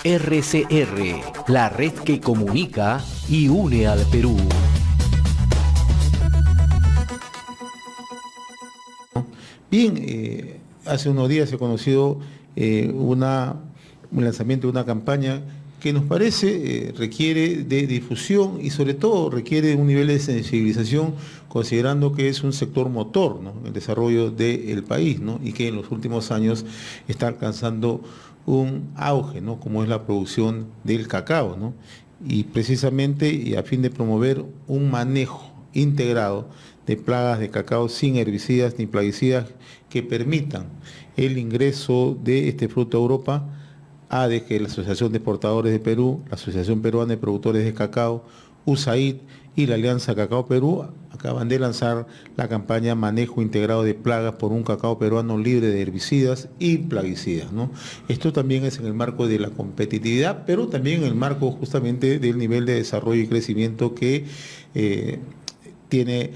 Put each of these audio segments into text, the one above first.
RCR, la red que comunica y une al Perú. Bien, hace unos días se ha conocido un lanzamiento de una campaña que nos parece requiere de difusión y sobre todo requiere de un nivel de sensibilización, considerando que es un sector motor, ¿no?, en el desarrollo del país, ¿no?, y que en los últimos años está alcanzando un auge, ¿no?, como es la producción del cacao, ¿no? Y precisamente y a fin de promover un manejo integrado de plagas de cacao sin herbicidas ni plaguicidas que permitan el ingreso de este fruto a Europa, ADEGE, la Asociación de Exportadores de Perú, la Asociación Peruana de Productores de Cacao, USAID y la Alianza Cacao Perú acaban de lanzar la campaña Manejo Integrado de Plagas por un Cacao Peruano Libre de Herbicidas y Plaguicidas, ¿no? Esto también es en el marco de la competitividad, pero también en el marco justamente del nivel de desarrollo y crecimiento que tiene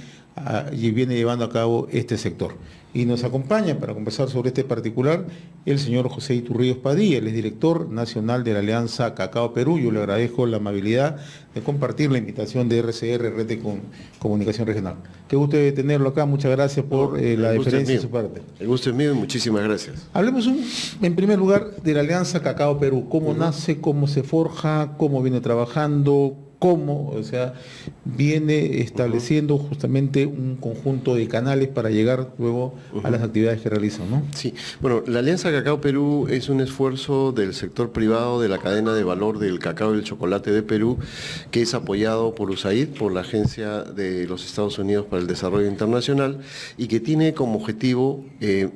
y viene llevando a cabo este sector. Y nos acompaña para conversar sobre este particular el señor José Iturríos Padilla, él es director nacional de la Alianza Cacao Perú. Yo le agradezco la amabilidad de compartir la invitación de RCR, Red de Comunicación Regional. Qué gusto de tenerlo acá, muchas gracias por la deferencia de su parte. El gusto es mío y muchísimas gracias. Hablemos en primer lugar de la Alianza Cacao Perú, cómo nace, cómo se forja, cómo viene trabajando, cómo, o sea, viene estableciendo justamente un conjunto de canales para llegar luego a las actividades que realizan, ¿no? Sí, bueno, la Alianza Cacao Perú es un esfuerzo del sector privado de la cadena de valor del cacao y el chocolate de Perú, que es apoyado por USAID, por la Agencia de los Estados Unidos para el Desarrollo Internacional, y que tiene como objetivo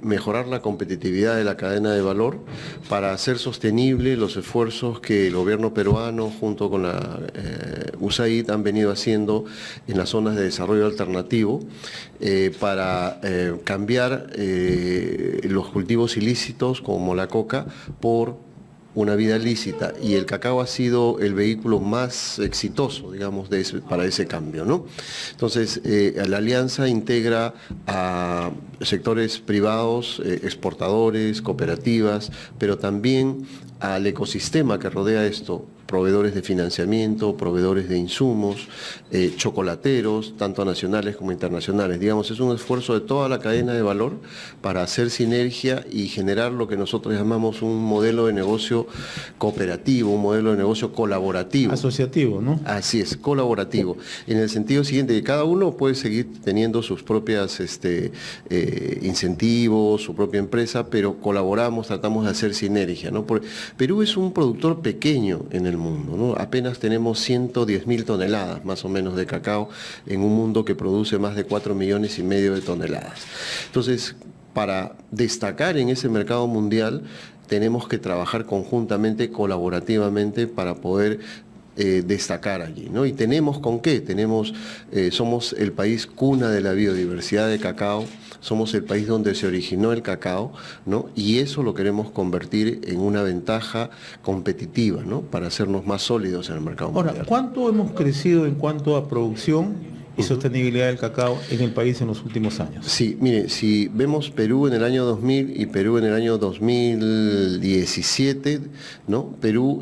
mejorar la competitividad de la cadena de valor para hacer sostenible los esfuerzos que el gobierno peruano junto con la USAID han venido haciendo en las zonas de desarrollo alternativo para cambiar los cultivos ilícitos como la coca por una vida lícita, y el cacao ha sido el vehículo más exitoso, digamos, para ese cambio, ¿no? Entonces, la alianza integra a sectores privados, exportadores, cooperativas, pero también al ecosistema que rodea esto, proveedores de financiamiento, proveedores de insumos, chocolateros, tanto nacionales como internacionales. Digamos, es un esfuerzo de toda la cadena de valor para hacer sinergia y generar lo que nosotros llamamos un modelo de negocio cooperativo, un modelo de negocio colaborativo. Asociativo, ¿no? Así es, colaborativo. En el sentido siguiente, que cada uno puede seguir teniendo sus propias incentivos, su propia empresa, pero colaboramos, tratamos de hacer sinergia, ¿no? Perú es un productor pequeño en el mundo, ¿no? Apenas tenemos 110.000 toneladas más o menos de cacao en un mundo que produce más de 4,5 millones de toneladas. Entonces, para destacar en ese mercado mundial, tenemos que trabajar conjuntamente, colaborativamente, para poder destacar allí, ¿no? Y tenemos con qué, somos el país cuna de la biodiversidad de cacao, somos el país donde se originó el cacao, ¿no? Y eso lo queremos convertir en una ventaja competitiva, ¿no? Para hacernos más sólidos en el mercado mundial. Ahora, ¿cuánto hemos crecido en cuanto a producción y sostenibilidad del cacao en el país en los últimos años? Sí, mire, si vemos Perú en el año 2000 y Perú en el año 2017, ¿no? Perú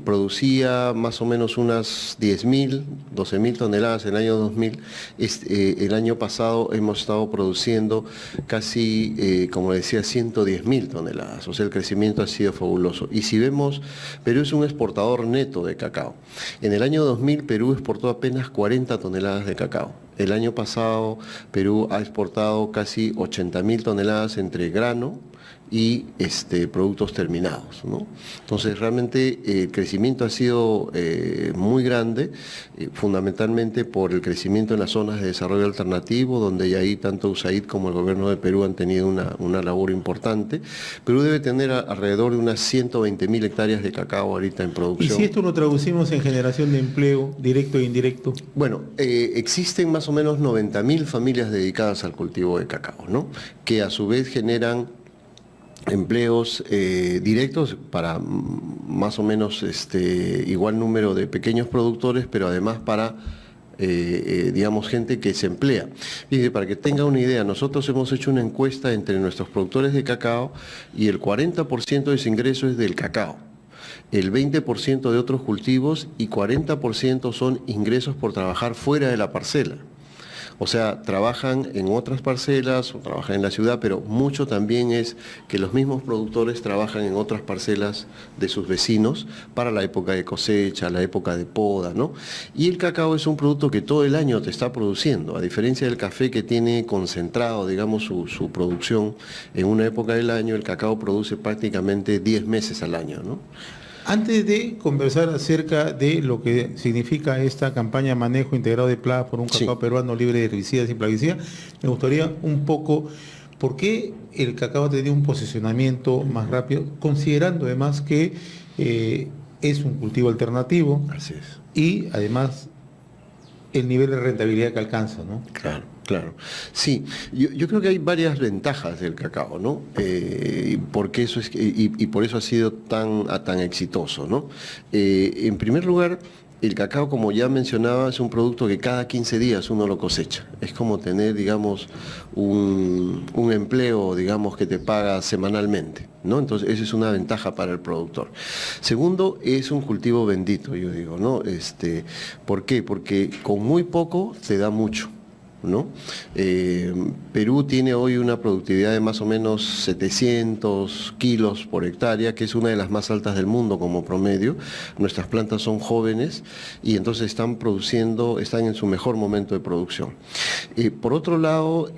producía más o menos unas 10.000, 12.000 toneladas en el año 2000. El año pasado hemos estado produciendo casi, como decía, 110.000 toneladas. O sea, el crecimiento ha sido fabuloso. Y si vemos, Perú es un exportador neto de cacao. En el año 2000 Perú exportó apenas 40 toneladas de cacao. El año pasado Perú ha exportado casi 80.000 toneladas entre grano y productos terminados, ¿no? Entonces realmente el crecimiento ha sido muy grande, fundamentalmente por el crecimiento en las zonas de desarrollo alternativo, donde ya ahí tanto USAID como el gobierno de Perú han tenido una labor importante. Perú debe tener alrededor de unas 120.000 hectáreas de cacao ahorita en producción. ¿Y si esto lo traducimos en generación de empleo directo e indirecto? Bueno, existen más o menos 90.000 familias dedicadas al cultivo de cacao, ¿no? Que a su vez generan empleos directos para más o menos igual número de pequeños productores, pero además para digamos, gente que se emplea. Fíjate, para que tenga una idea, nosotros hemos hecho una encuesta entre nuestros productores de cacao y el 40% de ese ingreso es del cacao. el 20% de otros cultivos y 40% son ingresos por trabajar fuera de la parcela. O sea, trabajan en otras parcelas o trabajan en la ciudad, pero mucho también es que los mismos productores trabajan en otras parcelas de sus vecinos para la época de cosecha, la época de poda, ¿no? Y el cacao es un producto que todo el año te está produciendo, a diferencia del café que tiene concentrado, digamos, su producción en una época del año, el cacao produce prácticamente 10 meses al año, ¿no? Antes de conversar acerca de lo que significa esta campaña Manejo Integrado de Plagas por un cacao peruano libre de herbicidas y plaguicidas, me gustaría un poco por qué el cacao ha tenido un posicionamiento más rápido, considerando además que es un cultivo alternativo. Así es. Y además el nivel de rentabilidad que alcanza, ¿no? Claro, claro. Sí, yo creo que hay varias ventajas del cacao, ¿no? Porque eso es, y por eso ha sido tan exitoso, ¿no? En primer lugar, el cacao, como ya mencionaba, es un producto que cada 15 días uno lo cosecha. Es como tener, digamos, un empleo, digamos, que te paga semanalmente, ¿no? Entonces, esa es una ventaja para el productor. Segundo, es un cultivo bendito, yo digo, ¿no? ¿Por qué? Porque con muy poco te da mucho, ¿no? Perú tiene hoy una productividad de más o menos 700 kilos por hectárea, que es una de las más altas del mundo como promedio. Nuestras plantas son jóvenes y entonces están en su mejor momento de producción. Por otro lado,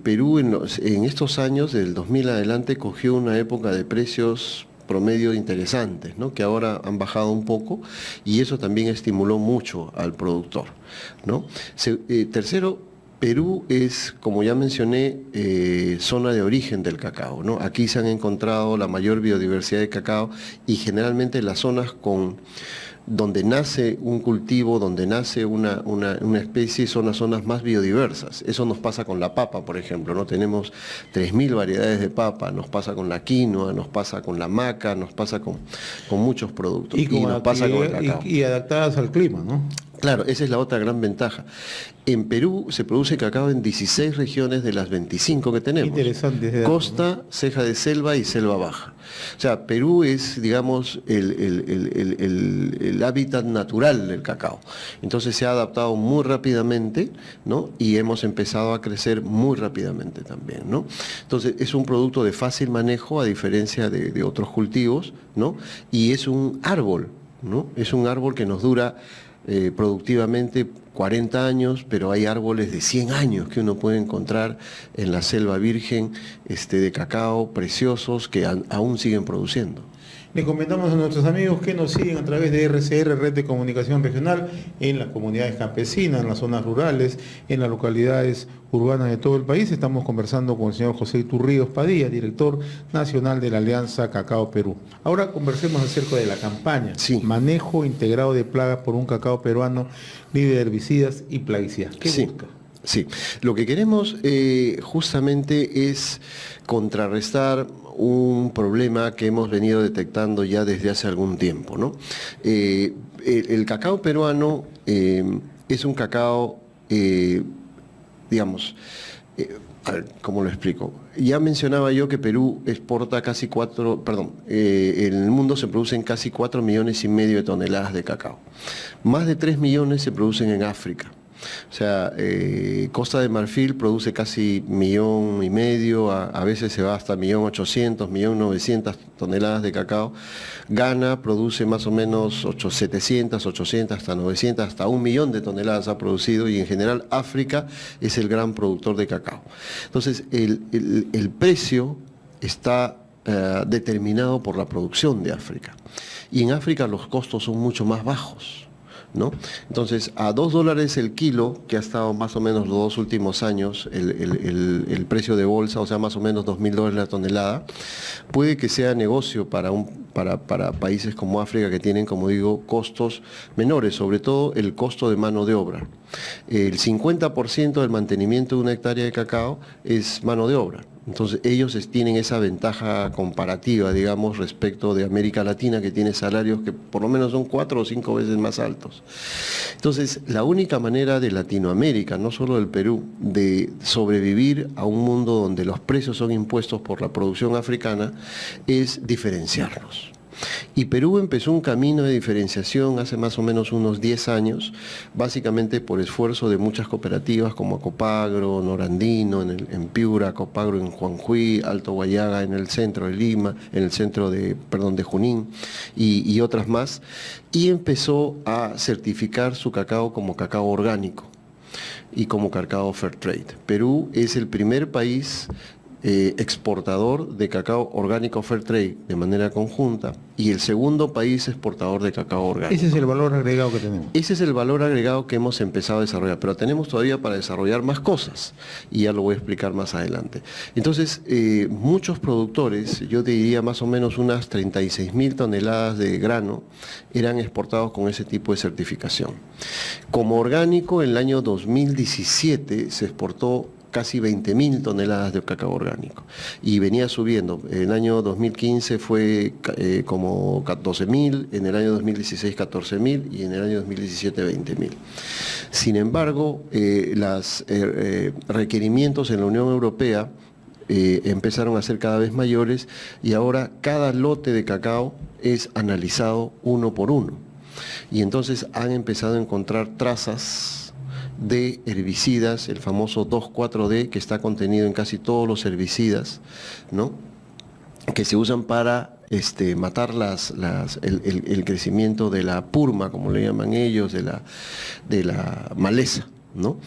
Perú en estos años, del 2000 adelante, cogió una época de precios promedio interesantes, ¿no? Que ahora han bajado un poco y eso también estimuló mucho al productor, ¿no? Tercero, Perú es, como ya mencioné, zona de origen del cacao, ¿no? Aquí se han encontrado la mayor biodiversidad de cacao y generalmente las zonas donde nace un cultivo, donde nace una especie, son las zonas más biodiversas. Eso nos pasa con la papa, por ejemplo, ¿no? Tenemos 3.000 variedades de papa, nos pasa con la quinoa, nos pasa con la maca, nos pasa con muchos productos. Y nos pasa con el cacao. Y adaptadas al clima, ¿no? Claro, esa es la otra gran ventaja. En Perú se produce cacao en 16 regiones de las 25 que tenemos. Interesante. Costa, ceja de selva y selva baja. O sea, Perú es, digamos, el hábitat natural del cacao. Entonces se ha adaptado muy rápidamente, ¿no? Y hemos empezado a crecer muy rápidamente también, ¿no? Entonces es un producto de fácil manejo a diferencia de otros cultivos, ¿no? Y es un árbol, ¿no? Es un árbol que nos dura productivamente 40 años, pero hay árboles de 100 años que uno puede encontrar en la selva virgen de cacao preciosos que aún siguen produciendo. Le comentamos a nuestros amigos que nos siguen a través de RCR, Red de Comunicación Regional, en las comunidades campesinas, en las zonas rurales, en las localidades urbanas de todo el país. Estamos conversando con el señor José Iturríos Padilla, director nacional de la Alianza Cacao Perú. Ahora conversemos acerca de la campaña. Sí. Manejo integrado de plagas por un cacao peruano libre de herbicidas y plaguicidas. ¿Qué busca? Sí, lo que queremos justamente es contrarrestar un problema que hemos venido detectando ya desde hace algún tiempo, ¿no? El cacao peruano es un cacao, digamos, a ver, ¿cómo lo explico? Ya mencionaba yo que Perú exporta en el mundo se producen casi 4,5 millones de toneladas de cacao. Más de 3 millones se producen en África. O sea, Costa de Marfil produce casi 1,5 millones, a veces se va hasta 1.800.000, 1.900.000 toneladas de cacao. Ghana produce más o menos 700, 800, hasta 900, hasta 1 millón de toneladas ha producido y en general África es el gran productor de cacao. Entonces, el precio está determinado por la producción de África. Y en África los costos son mucho más bajos, ¿no? Entonces, a $2 el kilo, que ha estado más o menos los 2 últimos años, el precio de bolsa, o sea, más o menos $2.000 la tonelada, puede que sea negocio para países como África que tienen, como digo, costos menores, sobre todo el costo de mano de obra. El 50% del mantenimiento de una hectárea de cacao es mano de obra. Entonces ellos tienen esa ventaja comparativa, digamos, respecto de América Latina, que tiene salarios que por lo menos son 4 o 5 veces más altos. Entonces, la única manera de Latinoamérica, no solo del Perú, de sobrevivir a un mundo donde los precios son impuestos por la producción africana, es diferenciarnos. Y Perú empezó un camino de diferenciación hace más o menos unos 10 años, básicamente por esfuerzo de muchas cooperativas como Acopagro, Norandino, en Piura, Acopagro en Juanjuy, Alto Guayaga en el centro de Lima, en el centro de Junín y otras más, y empezó a certificar su cacao como cacao orgánico y como cacao fair trade. Perú es el primer país exportador de cacao orgánico fair trade de manera conjunta y el segundo país exportador de cacao orgánico. Ese es el valor agregado que tenemos. Ese es el valor agregado que hemos empezado a desarrollar, pero tenemos todavía para desarrollar más cosas y ya lo voy a explicar más adelante. Entonces, muchos productores, yo te diría más o menos unas 36.000 toneladas de grano, eran exportados con ese tipo de certificación. Como orgánico, en el año 2017 se exportó casi 20.000 toneladas de cacao orgánico y venía subiendo. En el año 2015 fue como 12.000, en el año 2016 14.000 y en el año 2017 20.000. Sin embargo, los requerimientos en la Unión Europea empezaron a ser cada vez mayores y ahora cada lote de cacao es analizado uno por uno. Y entonces han empezado a encontrar trazas de herbicidas, el famoso 2,4-D, que está contenido en casi todos los herbicidas, ¿no?, que se usan para matar el crecimiento de la purma, como le llaman ellos, de la maleza, ¿no?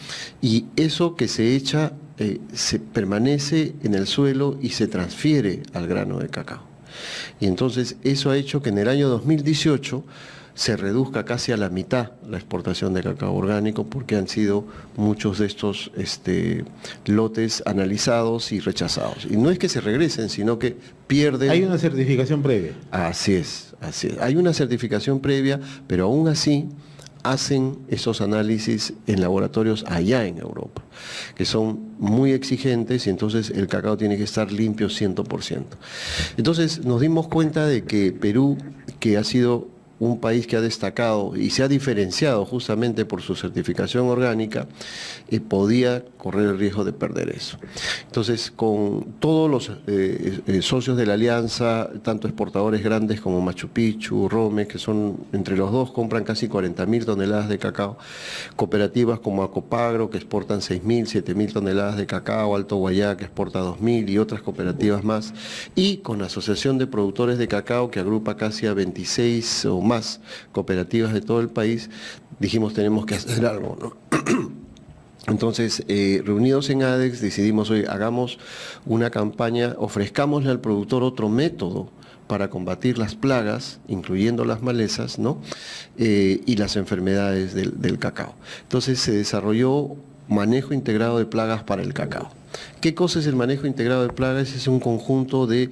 Y eso que se echa se permanece en el suelo y se transfiere al grano de cacao. Y entonces eso ha hecho que en el año 2018 se reduzca casi a la mitad la exportación de cacao orgánico porque han sido muchos de estos lotes analizados y rechazados. Y no es que se regresen, sino que pierden... Hay una certificación previa. Así es, así es. Hay una certificación previa, pero aún así hacen esos análisis en laboratorios allá en Europa, que son muy exigentes y entonces el cacao tiene que estar limpio 100%. Entonces nos dimos cuenta de que Perú, que ha sido un país que ha destacado y se ha diferenciado justamente por su certificación orgánica, podía correr el riesgo de perder eso. Entonces, con todos los socios de la alianza, tanto exportadores grandes como Machu Picchu, Rome, que son entre los dos, compran casi 40.000 toneladas de cacao, cooperativas como Acopagro, que exportan 6.000, 7.000 toneladas de cacao, Alto Guayaga, que exporta 2.000 y otras cooperativas más, y con la Asociación de Productores de Cacao, que agrupa casi a 26 o más cooperativas de todo el país, dijimos tenemos que hacer algo, ¿no? Entonces, reunidos en ADEX, decidimos, hoy hagamos una campaña, ofrezcámosle al productor otro método para combatir las plagas, incluyendo las malezas, ¿no?, y las enfermedades del cacao. Entonces se desarrolló manejo integrado de plagas para el cacao. ¿Qué cosa es el manejo integrado de plagas? Es un conjunto de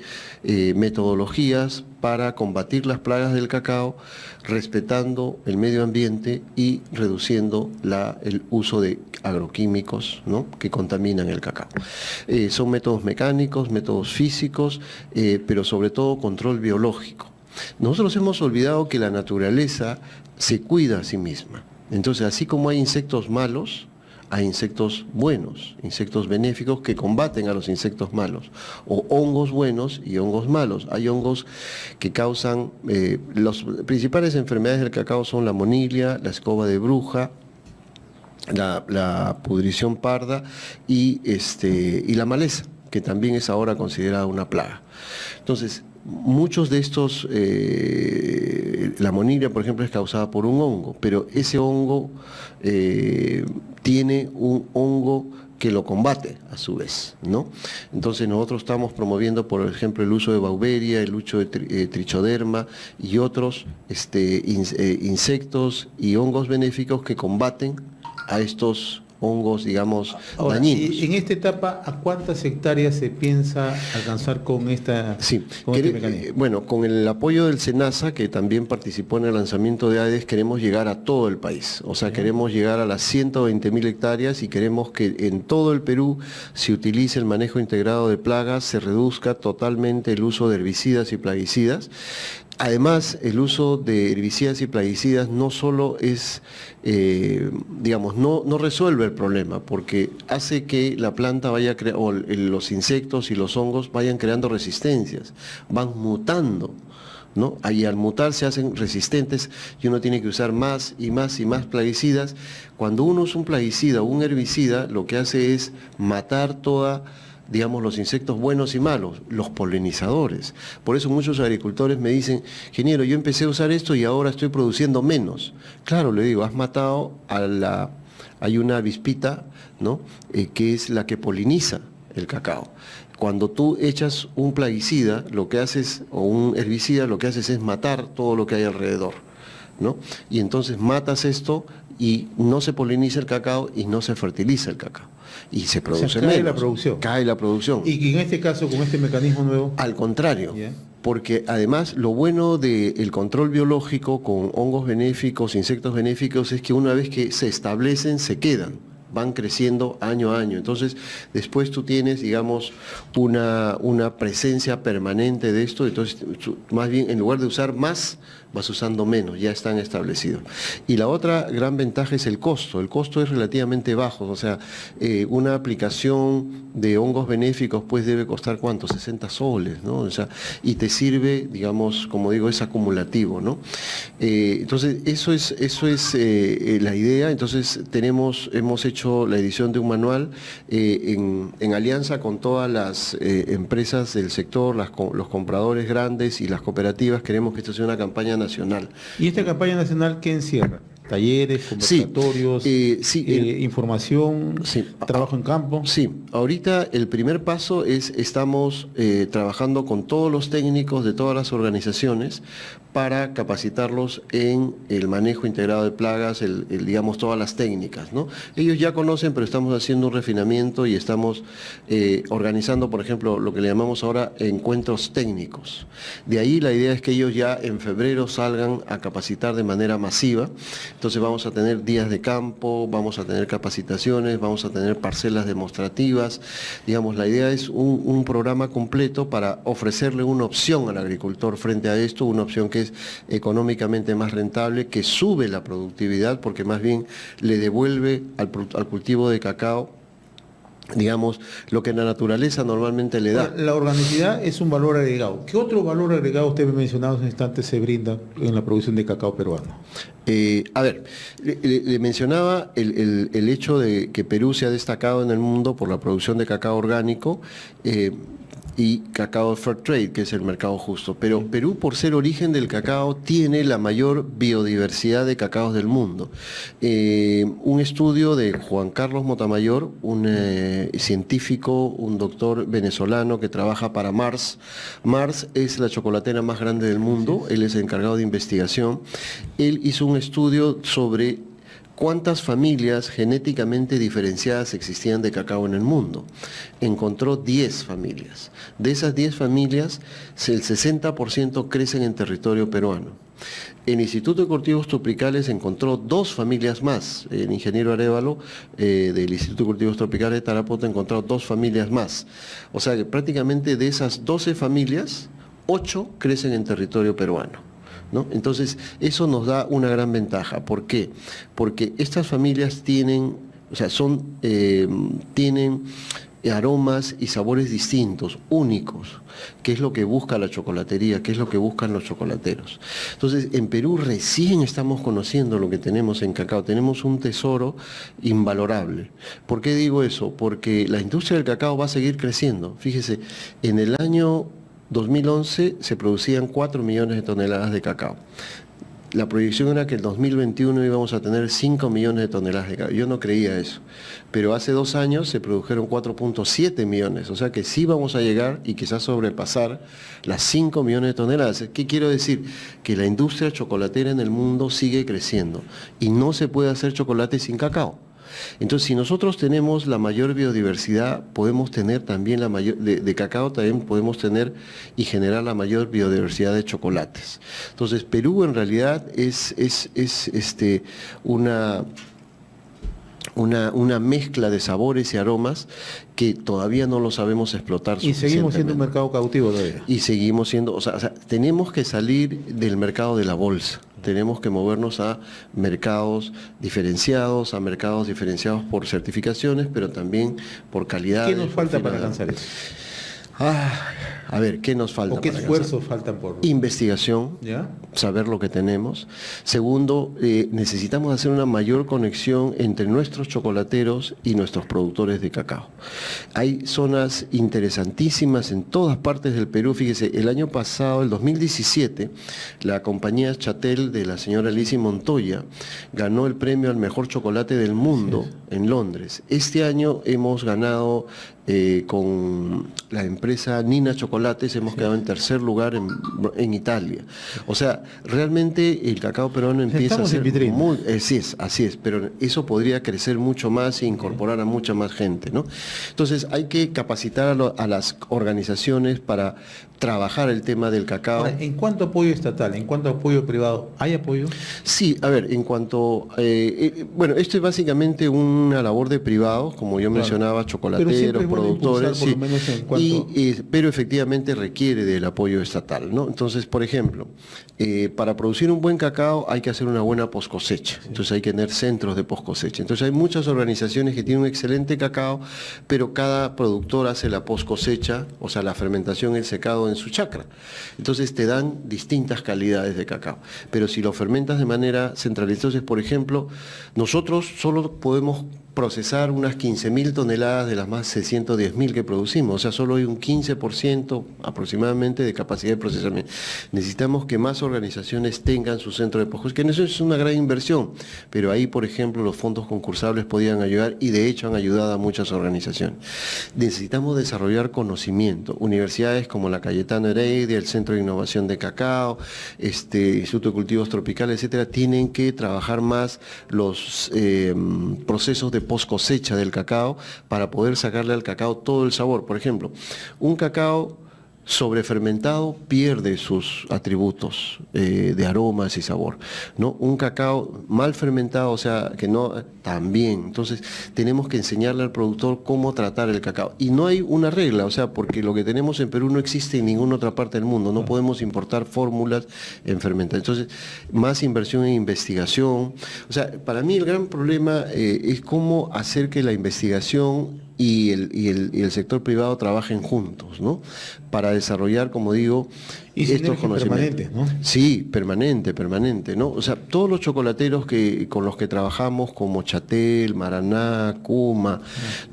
metodologías para combatir las plagas del cacao, respetando el medio ambiente y reduciendo el uso de agroquímicos, ¿no?, que contaminan el cacao. Son métodos mecánicos, métodos físicos, pero sobre todo control biológico. Nosotros hemos olvidado que la naturaleza se cuida a sí misma. Entonces, así como hay insectos malos, hay insectos buenos, insectos benéficos que combaten a los insectos malos, o hongos buenos y hongos malos. Hay hongos que causan, las principales enfermedades del cacao son la monilia, la escoba de bruja, la pudrición parda y la maleza, que también es ahora considerada una plaga. Entonces, muchos de estos, la monilia, por ejemplo, es causada por un hongo, pero ese hongo tiene un hongo que lo combate a su vez, ¿no? Entonces nosotros estamos promoviendo, por ejemplo, el uso de Bauberia, el uso de Trichoderma y otros insectos y hongos benéficos que combaten a estos hongos, digamos, ahora, dañinos. En esta etapa, ¿a cuántas hectáreas se piensa alcanzar con este mecanismo? Bueno, con el apoyo del SENASA, que también participó en el lanzamiento de ADES, queremos llegar a todo el país. O sea, queremos llegar a las 120.000 hectáreas y queremos que en todo el Perú se utilice el manejo integrado de plagas, se reduzca totalmente el uso de herbicidas y plaguicidas. Además, el uso de herbicidas y plaguicidas no solo es, no resuelve el problema, porque hace que la planta vaya o los insectos y los hongos vayan creando resistencias, van mutando, ¿no? Ahí al mutar se hacen resistentes y uno tiene que usar más y más y más plaguicidas. Cuando uno usa un plaguicida o un herbicida, lo que hace es matar digamos, los insectos buenos y malos, los polinizadores. Por eso muchos agricultores me dicen, ingeniero, yo empecé a usar esto y ahora estoy produciendo menos. Claro, le digo, has matado hay una avispita, ¿no? Que es la que poliniza el cacao. Cuando tú echas un plaguicida, lo que haces, o un herbicida, lo que haces es matar todo lo que hay alrededor, ¿no? Y entonces matas esto y no se poliniza el cacao y no se fertiliza el cacao. Y se produce menos. Cae la producción. Cae la producción. Y en este caso, con este mecanismo nuevo... Al contrario, Yeah. porque además lo bueno del control biológico con hongos benéficos, insectos benéficos, es que una vez que se establecen, se quedan, van creciendo año a año. Entonces, después tú tienes, digamos, una presencia permanente de esto, entonces, más bien, en lugar de usar más, vas usando menos, ya están establecidos. Y la otra gran ventaja es el costo. El costo es relativamente bajo, o sea, una aplicación de hongos benéficos pues debe costar ¿cuánto? 60 soles, ¿no? O sea, y te sirve, digamos, como digo, es acumulativo, ¿no? Entonces, eso es la idea. Entonces, hemos hecho la edición de un manual en alianza con todas las empresas del sector, los compradores grandes y las cooperativas. Queremos que esto sea una campaña nacional. ¿Y esta campaña nacional qué encierra? Talleres, conversatorios, información, sí, trabajo en campo. Sí, ahorita el primer paso estamos trabajando con todos los técnicos de todas las organizaciones para capacitarlos en el manejo integrado de plagas, digamos, todas las técnicas, ¿no? Ellos ya conocen, pero estamos haciendo un refinamiento y estamos organizando, por ejemplo, lo que le llamamos ahora encuentros técnicos. De ahí la idea es que ellos ya en febrero salgan a capacitar de manera masiva. Entonces vamos a tener días de campo, vamos a tener capacitaciones, vamos a tener parcelas demostrativas. Digamos, la idea es un programa completo para ofrecerle una opción al agricultor frente a esto, una opción que es económicamente más rentable, que sube la productividad porque más bien le devuelve al cultivo de cacao, digamos, lo que la naturaleza normalmente le da. La organicidad es un valor agregado. ¿Qué otro valor agregado usted me mencionaba hace un instante se brinda en la producción de cacao peruano? A ver, le mencionaba el hecho de que Perú se ha destacado en el mundo por la producción de cacao orgánico y cacao fair trade, que es el mercado justo. Pero Perú, por ser origen del cacao, tiene la mayor biodiversidad de cacaos del mundo. Un estudio de Juan Carlos Motamayor, un científico, un doctor venezolano que trabaja para Mars. Mars es la chocolatera más grande del mundo, él es el encargado de investigación. Él hizo un estudio sobre cuántas familias genéticamente diferenciadas existían de cacao en el mundo. Encontró 10 familias. De esas 10 familias, el 60% crecen en territorio peruano. El Instituto de Cultivos Tropicales encontró 2 familias más. El ingeniero Arévalo del Instituto de Cultivos Tropicales de Tarapoto encontró 2 familias más. O sea que prácticamente de esas 12 familias, 8 crecen en territorio peruano, ¿no? Entonces, eso nos da una gran ventaja. ¿Por qué? Porque estas familias tienen aromas y sabores distintos, únicos, que es lo que busca la chocolatería, que es lo que buscan los chocolateros. Entonces, en Perú recién estamos conociendo lo que tenemos en cacao. Tenemos un tesoro invalorable. ¿Por qué digo eso? Porque la industria del cacao va a seguir creciendo. Fíjese, en el año 2011 se producían 4 millones de toneladas de cacao. La proyección era que en 2021 íbamos a tener 5 millones de toneladas de cacao. Yo no creía eso, pero hace 2 años se produjeron 4.7 millones, o sea que sí vamos a llegar y quizás sobrepasar las 5 millones de toneladas. ¿Qué quiero decir? Que la industria chocolatera en el mundo sigue creciendo y no se puede hacer chocolate sin cacao. Entonces, si nosotros tenemos la mayor biodiversidad, podemos tener también la mayor, de cacao también podemos tener y generar la mayor biodiversidad de chocolates. Entonces, Perú en realidad es una mezcla de sabores y aromas que todavía no lo sabemos explotar suficientemente. Y seguimos siendo un mercado cautivo todavía. Y seguimos siendo, o sea, tenemos que salir del mercado de la bolsa. Tenemos que movernos a mercados diferenciados por certificaciones, pero también por calidad. ¿Qué nos falta para alcanzar eso? A ver, ¿qué nos falta? ¿O qué esfuerzos faltan por...? Investigación, ¿Ya? saber lo que tenemos. Segundo, necesitamos hacer una mayor conexión entre nuestros chocolateros y nuestros productores de cacao. Hay zonas interesantísimas en todas partes del Perú. Fíjese, el año pasado, el 2017, la compañía Chatel de la señora Lizzie Montoya ganó el premio al mejor chocolate del mundo en Londres. Este año hemos ganado con la empresa Nina Chocolates, hemos quedado en tercer lugar en Italia. O sea, realmente el cacao peruano empieza a ser muy... así es, pero eso podría crecer mucho más e incorporar a mucha más gente, ¿no? Entonces hay que capacitar a las organizaciones para trabajar el tema del cacao. Ahora, en cuanto a apoyo estatal, en cuanto a apoyo privado, ¿hay apoyo? Sí, a ver, en cuanto... bueno, esto es básicamente una labor de privados, como yo mencionaba, chocolateros, productores, por lo menos en cuanto... pero efectivamente requiere del apoyo estatal, ¿no? Entonces, por ejemplo, para producir un buen cacao hay que hacer una buena post cosecha, entonces hay que tener centros de post cosecha. Entonces hay muchas organizaciones que tienen un excelente cacao, pero cada productor hace la post cosecha, o sea, la fermentación y el secado en su chacra. Entonces te dan distintas calidades de cacao. Pero si lo fermentas de manera centralizada, entonces, por ejemplo, nosotros solo podemos procesar unas 15.000 toneladas de las más de 110.000 que producimos, o sea, solo hay un 15% aproximadamente de capacidad de procesamiento. Necesitamos que más organizaciones tengan su centro de post, que eso es una gran inversión, pero ahí, por ejemplo, los fondos concursables podían ayudar y de hecho han ayudado a muchas organizaciones. Necesitamos desarrollar conocimiento. Universidades como la Cayetano Heredia, el Centro de Innovación de Cacao, Instituto de Cultivos Tropicales, etcétera, tienen que trabajar más los procesos de post cosecha del cacao para poder sacarle al cacao todo el sabor. Por ejemplo, un cacao sobrefermentado pierde sus atributos de aromas y sabor, ¿no? Un cacao mal fermentado, o sea, que no, también. Entonces, tenemos que enseñarle al productor cómo tratar el cacao. Y no hay una regla, o sea, porque lo que tenemos en Perú no existe en ninguna otra parte del mundo. No podemos importar fórmulas en fermentación. Entonces, más inversión en investigación. O sea, para mí el gran problema es cómo hacer que la investigación y el sector privado trabajen juntos, ¿no? Para desarrollar, como digo, y estos conocimientos. ¿No? Sí, permanente, ¿no? O sea, todos los chocolateros con los que trabajamos, como Chatel, Maraná, Kuma,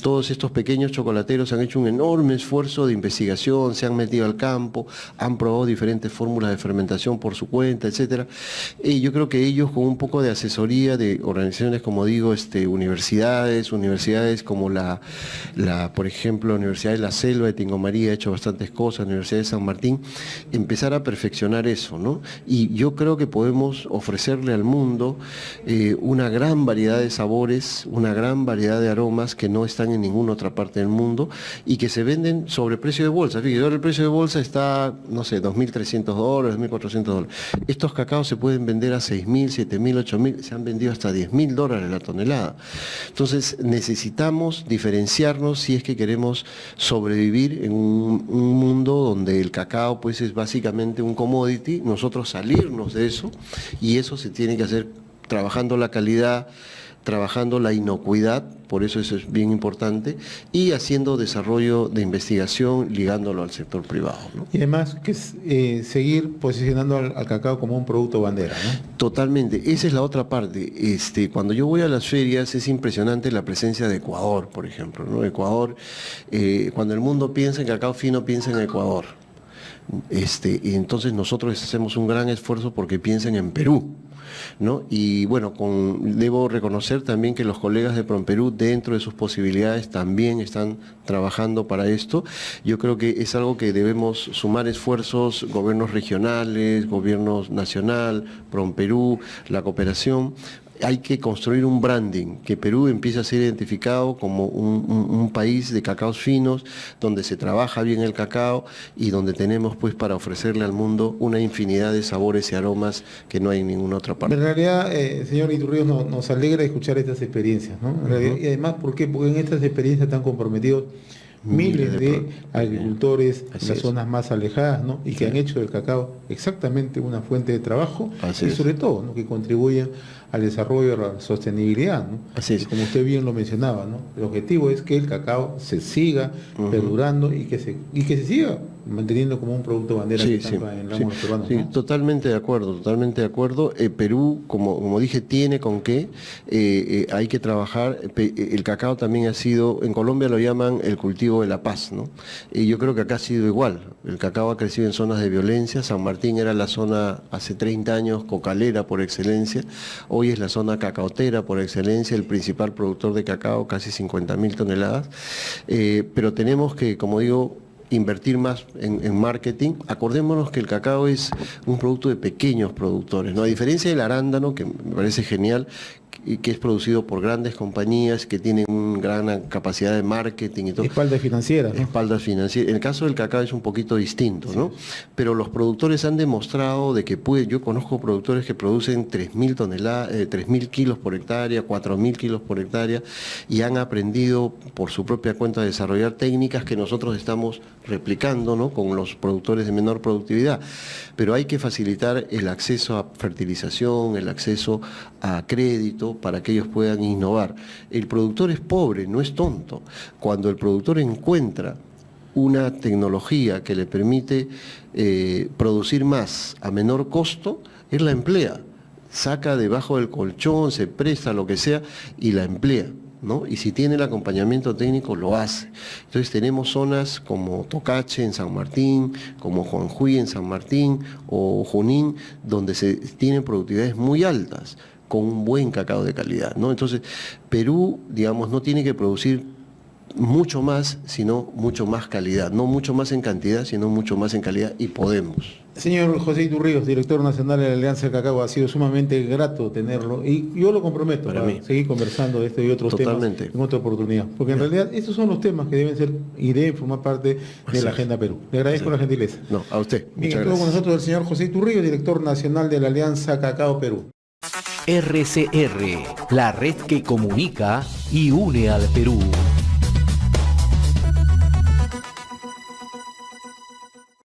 todos estos pequeños chocolateros han hecho un enorme esfuerzo de investigación, se han metido al campo, han probado diferentes fórmulas de fermentación por su cuenta, etcétera. Y yo creo que ellos, con un poco de asesoría de organizaciones, como digo, universidades como por ejemplo, la Universidad de la Selva de Tingomaría ha hecho bastantes cosas, la Universidad de San Martín, empezar a perfeccionar eso, ¿no? Y yo creo que podemos ofrecerle al mundo una gran variedad de sabores, una gran variedad de aromas que no están en ninguna otra parte del mundo y que se venden sobre precio de bolsa. Fíjate, ahora el precio de bolsa está, no sé, $2.300, $2.400. Estos cacaos se pueden vender a $6.000, $7.000, $8.000, se han vendido hasta $10.000 la tonelada. Entonces necesitamos diferenciarnos si es que queremos sobrevivir en un mundo donde el cacao pues es básicamente un commodity, nosotros salirnos de eso, y eso se tiene que hacer trabajando la calidad, trabajando la inocuidad, por eso es bien importante, y haciendo desarrollo de investigación ligándolo al sector privado, ¿no? Y además que seguir posicionando al cacao como un producto bandera, ¿no? Totalmente, esa es la otra parte. Cuando yo voy a las ferias es impresionante la presencia de Ecuador, por ejemplo, ¿no? Ecuador, cuando el mundo piensa en cacao fino, piensa en Ecuador. Y entonces nosotros hacemos un gran esfuerzo porque piensen en Perú, ¿no? Y bueno, debo reconocer también que los colegas de PROMPERÚ, dentro de sus posibilidades, también están trabajando para esto. Yo creo que es algo que debemos sumar esfuerzos, gobiernos regionales, gobiernos nacional, PROMPERÚ, la cooperación. Hay que construir un branding, que Perú empiece a ser identificado como un país de cacaos finos, donde se trabaja bien el cacao y donde tenemos pues para ofrecerle al mundo una infinidad de sabores y aromas que no hay en ninguna otra parte. En realidad, señor Iturrios, nos alegra escuchar estas experiencias, ¿no? En realidad, y además, ¿por qué? Porque en estas experiencias están comprometidos miles de agricultores en las zonas más alejadas, ¿no? Y que han hecho del cacao exactamente una fuente de trabajo y sobre todo, ¿no? Que contribuyen al desarrollo, a la sostenibilidad, ¿no? Así es. Y como usted bien lo mencionaba, ¿no? El objetivo es que el cacao se siga perdurando y que se siga manteniendo como un producto bandera que tanto en el ramo peruano. Sí, ¿no? totalmente de acuerdo, totalmente de acuerdo. Perú, como dije, tiene con qué, hay que trabajar. El cacao también ha sido, en Colombia lo llaman el cultivo de la paz, ¿no? Y yo creo que acá ha sido igual. El cacao ha crecido en zonas de violencia. San Martín era la zona hace 30 años cocalera por excelencia. Hoy es la zona cacaotera por excelencia, el principal productor de cacao, casi 50.000 toneladas. Pero tenemos que, como digo, invertir más en marketing. Acordémonos que el cacao es un producto de pequeños productores, ¿no? A diferencia del arándano, que me parece genial, y que es producido por grandes compañías que tienen una gran capacidad de marketing y todo. Espaldas financieras, ¿no? Espaldas financieras. En el caso del cacao es un poquito distinto, ¿no? Pero los productores han demostrado de que yo conozco productores que producen 3.000 toneladas, 3.000 kilos por hectárea, 4.000 kilos por hectárea, y han aprendido por su propia cuenta a desarrollar técnicas que nosotros estamos replicando, ¿no? Con los productores de menor productividad. Pero hay que facilitar el acceso a fertilización, el acceso a crédito, para que ellos puedan innovar. El productor es pobre, no es tonto. Cuando el productor encuentra una tecnología que le permite producir más a menor costo, él la emplea. Saca debajo del colchón, se presta, lo que sea, y la emplea, ¿no? Y si tiene el acompañamiento técnico, lo hace. Entonces tenemos zonas como Tocache en San Martín, como Juanjuy en San Martín, o Junín, donde se tienen productividades muy altas, con un buen cacao de calidad, ¿no? Entonces, Perú, digamos, no tiene que producir mucho más, sino mucho más calidad. No mucho más en cantidad, sino mucho más en calidad, y podemos. Señor José Iturríos, director nacional de la Alianza del Cacao, ha sido sumamente grato tenerlo y yo lo comprometo para seguir conversando de este y otros temas en otra oportunidad. Porque en realidad estos son los temas que deben ser y deben formar parte de la Agenda Perú. Le agradezco la gentileza. No, a usted. Bien, muchas estuvo con gracias. nosotros el señor José Iturríos, director nacional de la Alianza Cacao Perú. RCR, la red que comunica y une al Perú.